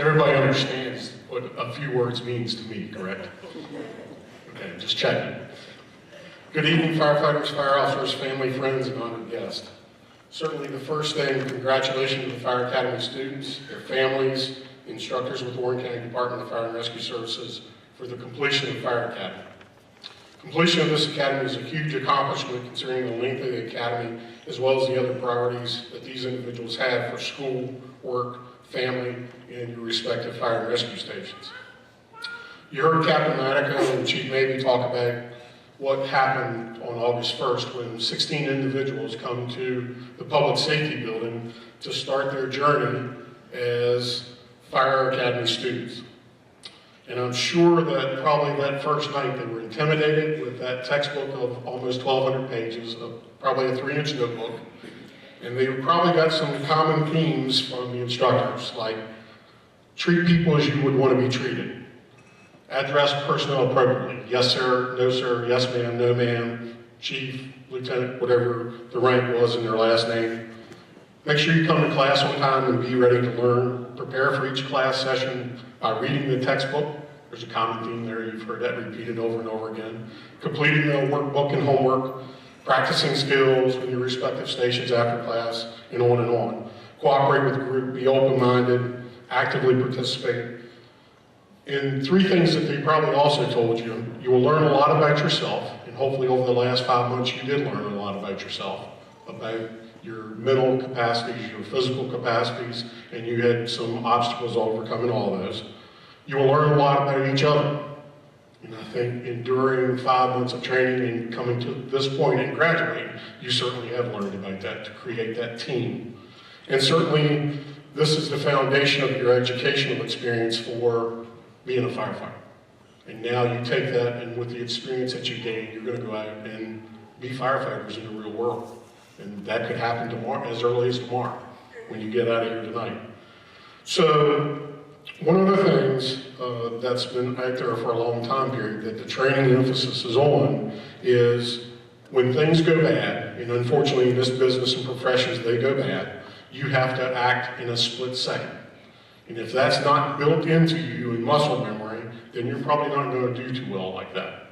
Everybody understands what a few words means to me, correct? Okay, just checking. Good evening, firefighters, fire officers, family, friends, and honored guests. Certainly the first thing, congratulations to the Fire Academy students, their families, the instructors with the Warren County Department of Fire and Rescue Services for the completion of the Fire Academy. Completion of this academy is a huge accomplishment considering the length of the academy as well as the other priorities that these individuals have for school, work, family, and your respective fire and rescue stations. You heard Captain Matica and Chief Mabee talk about what happened on August 1st when 16 individuals come to the public safety building to start their journey as Fire Academy students. And I'm sure that probably that first night they were intimidated with that textbook of almost 1,200 pages, of probably a 3-inch notebook. And they probably got some common themes from the instructors, like treat people as you would want to be treated. Address personnel appropriately. Yes, sir, no, sir, yes, ma'am, no, ma'am, chief, lieutenant, whatever the rank was in their last name. Make sure you come to class on time and be ready to learn. Prepare for each class session by reading the textbook. There's a common theme there. You've heard that repeated over and over again. Completing the workbook and homework. Practicing skills in your respective stations after class, and on and on. Cooperate with the group. Be open-minded. Actively participate. And 3 things that they probably also told you. You will learn a lot about yourself, and hopefully over the last 5 months you did learn a lot about yourself, about your mental capacities, your physical capacities, and you had some obstacles overcoming all those. You will learn a lot about each other. And I think enduring 5 months of training and coming to this point and graduating, you certainly have learned about that to create that team. And certainly this is the foundation of your educational experience for being a firefighter. And now you take that, and with the experience that you gain, you're going to go out and be firefighters in the real world. And that could happen tomorrow, as early as tomorrow, when you get out of here tonight. So, one of the things that's been out there for a long time period that the training emphasis is on is when things go bad, and unfortunately in this business and professions they go bad, you have to act in a split second. And if that's not built into you in muscle memory, then you're probably not going to do too well like that.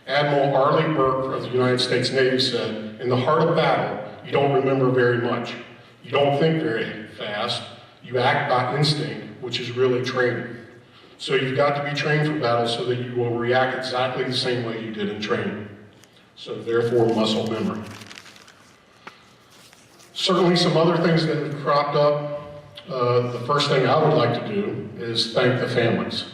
Admiral Arleigh Burke of the United States Navy said, in the heart of battle, you don't remember very much. You don't think very fast. You act by instinct, which is really training. So you've got to be trained for battle so that you will react exactly the same way you did in training. So therefore, muscle memory. Certainly some other things that have cropped up. The first thing I would like to do is thank the families.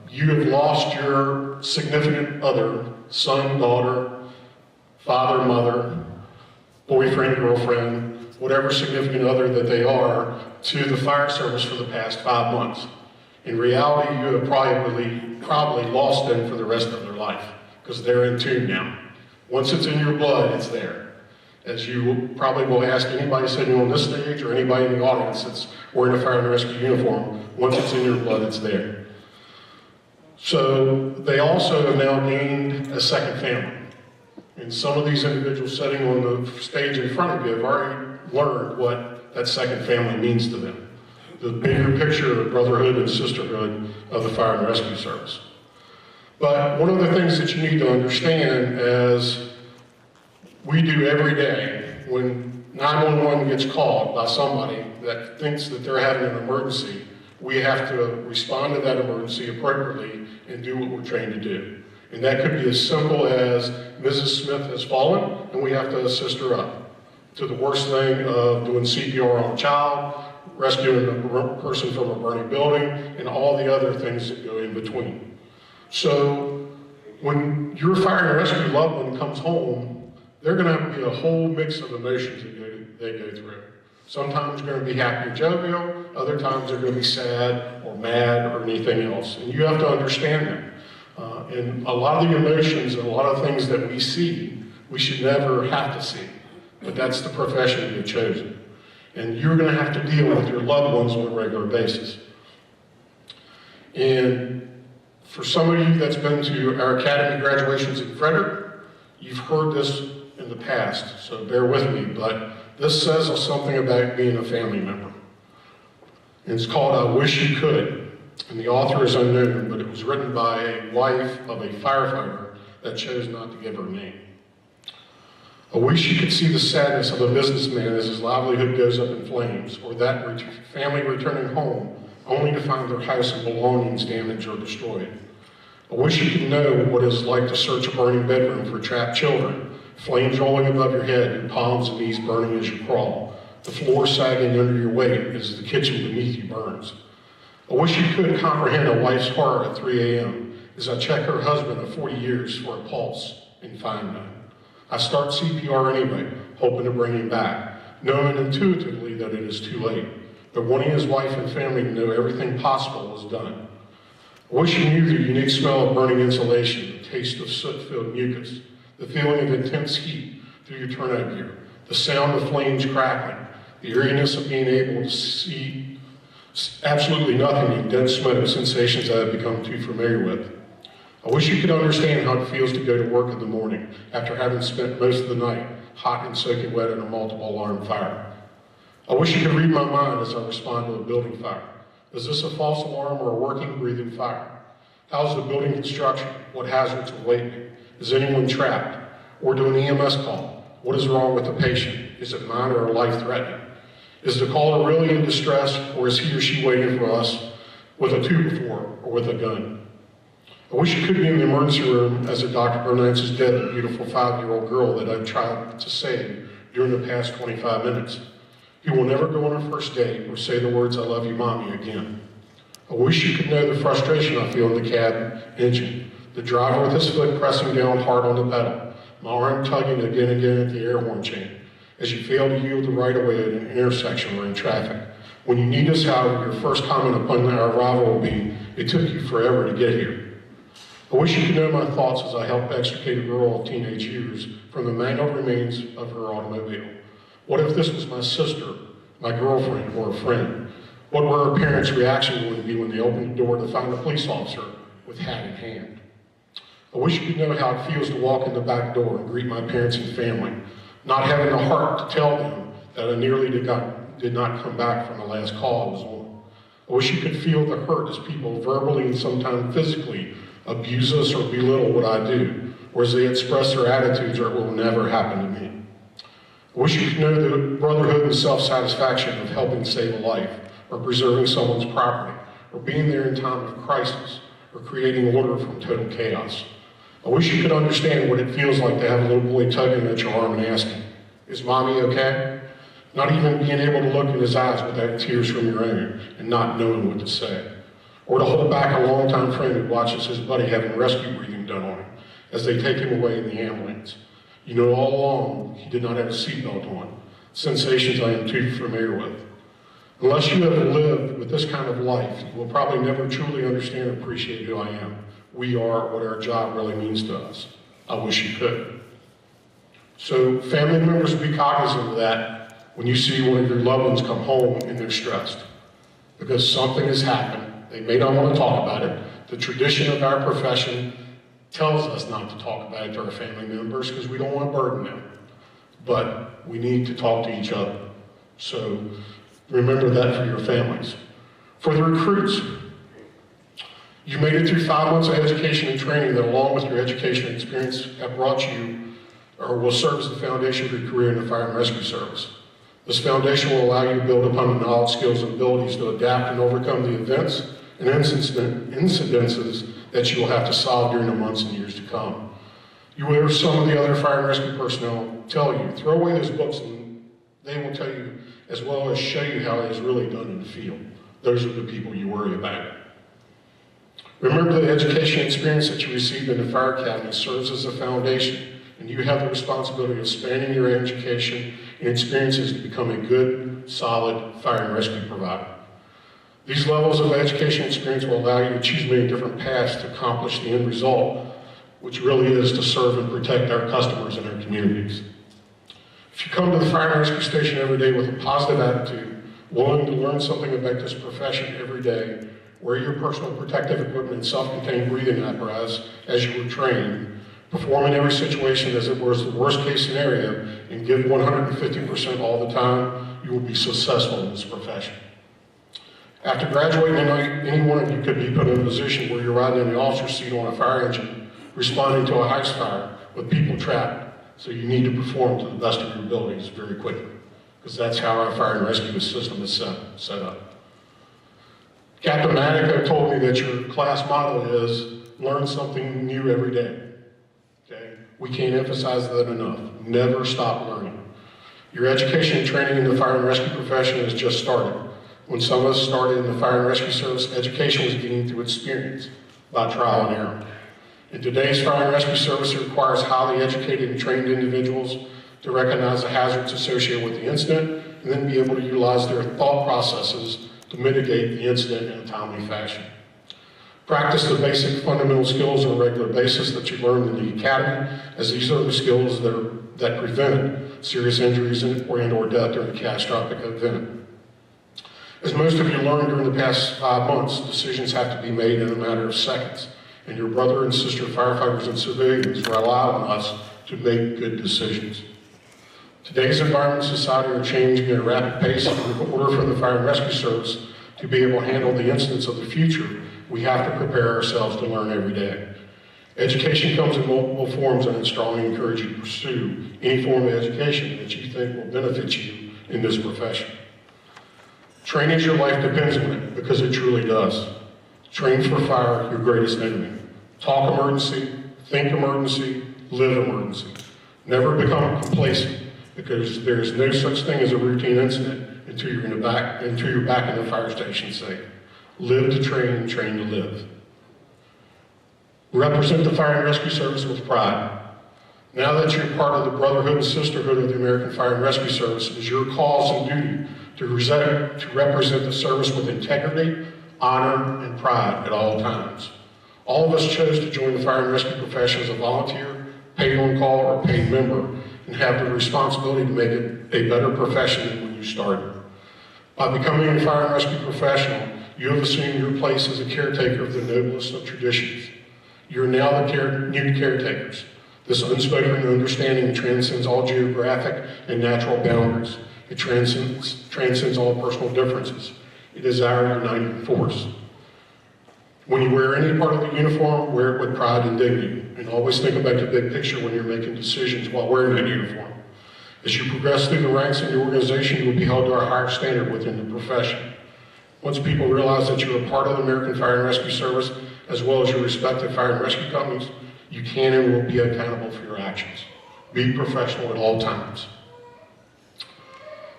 You have lost your significant other, son, daughter, father, mother, boyfriend, girlfriend, whatever significant other that they are, to the fire service for the past 5 months. In reality, you have probably lost them for the rest of their life, because they're in tune now. Once it's in your blood, it's there. As you probably will ask anybody sitting on this stage or anybody in the audience that's wearing a fire and rescue uniform, once it's in your blood, it's there. So they also have now gained a second family. And some of these individuals sitting on the stage in front of you have already learned what that second family means to them. The bigger picture of brotherhood and sisterhood of the Fire and Rescue Service. But one of the things that you need to understand, as we do every day, when 911 gets called by somebody that thinks that they're having an emergency, we have to respond to that emergency appropriately and do what we're trained to do. And that could be as simple as Mrs. Smith has fallen and we have to assist her up, to the worst thing of doing CPR on a child, rescuing a person from a burning building, and all the other things that go in between. So when your fire and rescue loved one comes home, they're going to be a whole mix of emotions that they go through. Sometimes they're going to be happy and jovial, other times they're going to be sad or mad or anything else. And you have to understand that. And a lot of the emotions and a lot of things that we see, we should never have to see. But that's the profession you've chosen. And you're going to have to deal with your loved ones on a regular basis. And for some of you that's been to our academy graduations in Frederick, you've heard this in the past, so bear with me, but this says something about being a family member. And it's called I Wish You Could. And the author is unknown, but it was written by a wife of a firefighter that chose not to give her name. I wish you could see the sadness of a businessman as his livelihood goes up in flames, or that family returning home only to find their house and belongings damaged or destroyed. I wish you could know what it is like to search a burning bedroom for trapped children, flames rolling above your head and palms and knees burning as you crawl, the floor sagging under your weight as the kitchen beneath you burns. I wish you could comprehend a wife's horror at 3 a.m. as I check her husband of 40 years for a pulse and find none. I start CPR anyway, hoping to bring him back, knowing intuitively that it is too late, but wanting his wife and family to know everything possible was done. I wish you knew the unique smell of burning insulation, the taste of soot-filled mucus, the feeling of intense heat through your turnout gear, the sound of flames crackling, the eeriness of being able to see absolutely nothing in dense smoke, sensations I have become too familiar with. I wish you could understand how it feels to go to work in the morning after having spent most of the night hot and soaking wet in a multiple alarm fire. I wish you could read my mind as I respond to a building fire. Is this a false alarm or a working, breathing fire? How's the building construction? What hazards await me? Is anyone trapped? Or do an EMS call? What is wrong with the patient? Is it minor or life-threatening? Is the caller really in distress, or is he or she waiting for us with a 2x4 or with a gun? I wish you could be in the emergency room as a doctor pronounces dead a beautiful 5-year-old girl that I've tried to save during the past 25 minutes. He will never go on a first date or say the words, "I love you, Mommy," again. I wish you could know the frustration I feel in the cab engine, the driver with his foot pressing down hard on the pedal, my arm tugging again and again at the air horn chain, as you fail to yield the right-of-way at an intersection or in traffic. When you need us, however, your first comment upon our arrival will be, "It took you forever to get here." I wish you could know my thoughts as I help extricate a girl of teenage years from the mangled remains of her automobile. What if this was my sister, my girlfriend, or a friend? What were her parents' reaction going to be when they opened the door to find a police officer with hat in hand? I wish you could know how it feels to walk in the back door and greet my parents and family, not having the heart to tell them that I nearly did not come back from the last call I was on. I wish you could feel the hurt as people verbally and sometimes physically abuse us or belittle what I do, or as they express their attitudes or it will never happen to me. I wish you could know the brotherhood and self-satisfaction of helping save a life, or preserving someone's property, or being there in time of crisis, or creating order from total chaos. I wish you could understand what it feels like to have a little boy tugging at your arm and asking, "Is Mommy okay?" Not even being able to look in his eyes without tears from your own and not knowing what to say. Or to hold back a longtime friend who watches his buddy having rescue breathing done on him as they take him away in the ambulance. You know all along he did not have a seatbelt on, sensations I am too familiar with. Unless you have lived with this kind of life, you will probably never truly understand or appreciate who I am. We are what our job really means to us. I wish you could. So family members, be cognizant of that when you see one of your loved ones come home and they're stressed. Because something has happened. They may not want to talk about it. The tradition of our profession tells us not to talk about it to our family members because we don't want to burden them. But we need to talk to each other. So remember that for your families. For the recruits, you made it through 5 months of education and training that, along with your education and experience, have brought you or will serve as the foundation of your career in the Fire and Rescue Service. This foundation will allow you to build upon the knowledge, skills, and abilities to adapt and overcome the events and incidences that you will have to solve during the months and years to come. You will hear some of the other fire and rescue personnel tell you, throw away those books and they will tell you as well as show you how it is really done in the field. Those are the people you worry about. Remember, the education and experience that you received in the Fire Academy serves as a foundation, and you have the responsibility of spanning your education and experiences to become a good, solid fire and rescue provider. These levels of education and experience will allow you to choose many different paths to accomplish the end result, which really is to serve and protect our customers and our communities. If you come to the fire and rescue station every day with a positive attitude, willing to learn something about this profession every day, wear your personal protective equipment and self-contained breathing apparatus as you were trained, perform in every situation as it was the worst case scenario, and give 150% all the time, you will be successful in this profession. After graduating tonight, any one of you could be put in a position where you're riding in the officer's seat on a fire engine, responding to a house fire with people trapped. So you need to perform to the best of your abilities very quickly, because that's how our fire and rescue system is set up. Captain Madico told me that your class motto is, learn something new every day. Okay? We can't emphasize that enough. Never stop learning. Your education and training in the fire and rescue profession has just started. When some of us started in the fire and rescue service, education was gained through experience, by trial and error. In today's fire and rescue service, it requires highly educated and trained individuals to recognize the hazards associated with the incident and then be able to utilize their thought processes to mitigate the incident in a timely fashion. Practice the basic fundamental skills on a regular basis that you learned in the academy, as these are the skills that prevent serious injuries or death during a catastrophic event. As most of you learned during the past 5 months, decisions have to be made in a matter of seconds, and your brother and sister firefighters and civilians rely on us to make good decisions. Today's environment and society are changing at a rapid pace, and in order for the fire and rescue service to be able to handle the incidents of the future, we have to prepare ourselves to learn every day. Education comes in multiple forms, and I strongly encourage you to pursue any form of education that you think will benefit you in this profession. Train as your life depends on it, because it truly does. Train for fire, your greatest enemy. Talk emergency, think emergency, live emergency. Never become complacent, because there is no such thing as a routine incident until you're back in the fire station safe. Live to train, train to live. Represent the fire and rescue service with pride. Now that you're part of the brotherhood and sisterhood of the American Fire and Rescue Service, it is your cause and duty to represent the service with integrity, honor, and pride at all times. All of us chose to join the fire and rescue profession as a volunteer, paid on call, or paid member, and have the responsibility to make it a better profession than when you started. By becoming a fire and rescue professional, you have assumed your place as a caretaker of the noblest of traditions. You are now the new caretakers. This unspoken understanding transcends all geographic and natural boundaries. It transcends all personal differences. It is our uniting force. When you wear any part of the uniform, wear it with pride and dignity, and always think about the big picture when you're making decisions while wearing that uniform. As you progress through the ranks in the organization, you will be held to a higher standard within the profession. Once people realize that you're a part of the American Fire and Rescue Service, as well as your respective fire and rescue companies, you can and will be accountable for your actions. Be professional at all times.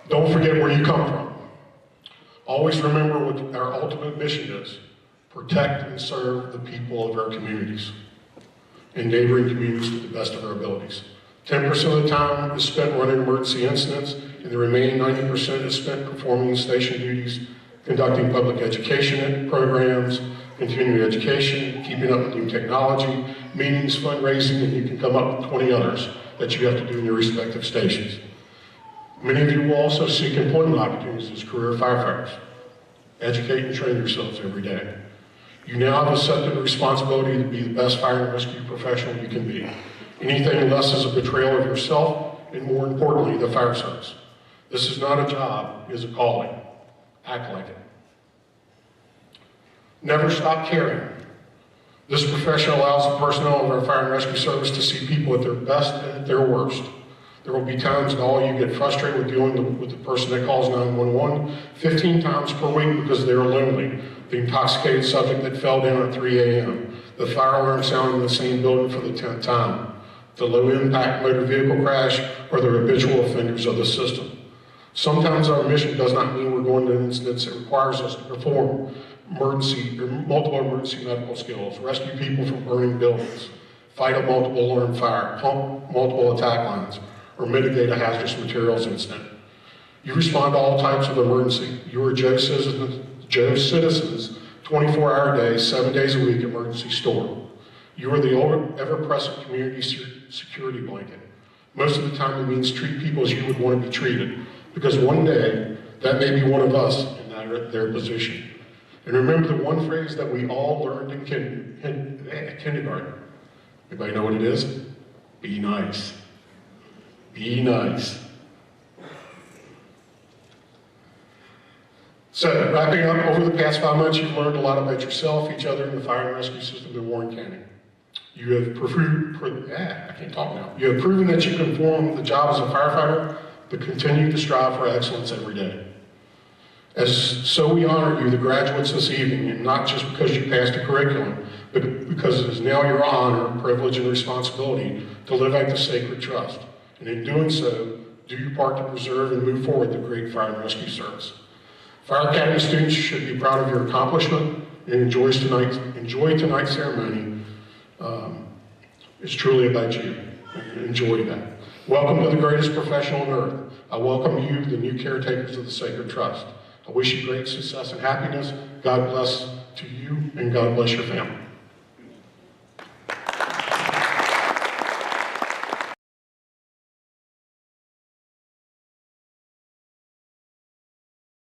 Don't forget where you come from. Always remember what our ultimate mission is: protect and serve the people of our communities and neighboring communities to the best of our abilities. 10% of the time is spent running emergency incidents, and the remaining 90% is spent performing station duties, conducting public education programs, continuing education, keeping up with new technology, meetings, fundraising, and you can come up with 20 others that you have to do in your respective stations. Many of you will also seek employment opportunities as career firefighters. Educate and train yourselves every day. You now have accepted the responsibility to be the best fire and rescue professional you can be. Anything less is a betrayal of yourself, and more importantly, the fire service. This is not a job, it is a calling. Act like it. Never stop caring. This profession allows the personnel of our fire and rescue service to see people at their best and at their worst. There will be times in all you get frustrated with dealing with the person that calls 911 15 times per week because they're lonely. The intoxicated subject that fell down at 3 a.m. The fire alarm sounding in the same building for the 10th time. The low-impact motor vehicle crash, or the habitual offenders of the system. Sometimes our mission does not mean we're going to incidents that requires us to perform multiple emergency medical skills, rescue people from burning buildings, fight a multiple alarm fire, pump multiple attack lines, or mitigate a hazardous materials incident. You respond to all types of emergency. You are Joe Citizens' 24-hour day, 7 days a week emergency store. You are the ever-present community security blanket. Most of the time it means treat people as you would want to be treated, because one day that may be one of us in their position. And remember the one phrase that we all learned in kindergarten. Anybody know what it is? Be nice. Be nice. So, wrapping up, over the past 5 months, you've learned a lot about yourself, each other, and the fire and rescue system in Warren County. You have proven that you can perform the job as a firefighter, but continue to strive for excellence every day. So we honor you, the graduates, this evening, and not just because you passed a curriculum, but because it is now your honor, privilege, and responsibility to live out the sacred trust. And in doing so, do your part to preserve and move forward the great fire and rescue service. Fire Academy students should be proud of your accomplishment and enjoy tonight's ceremony. It's truly about you. Enjoy that. Welcome to the greatest professional on earth. I welcome you, the new caretakers of the Sacred Trust. I wish you great success and happiness. God bless to you, and God bless your family.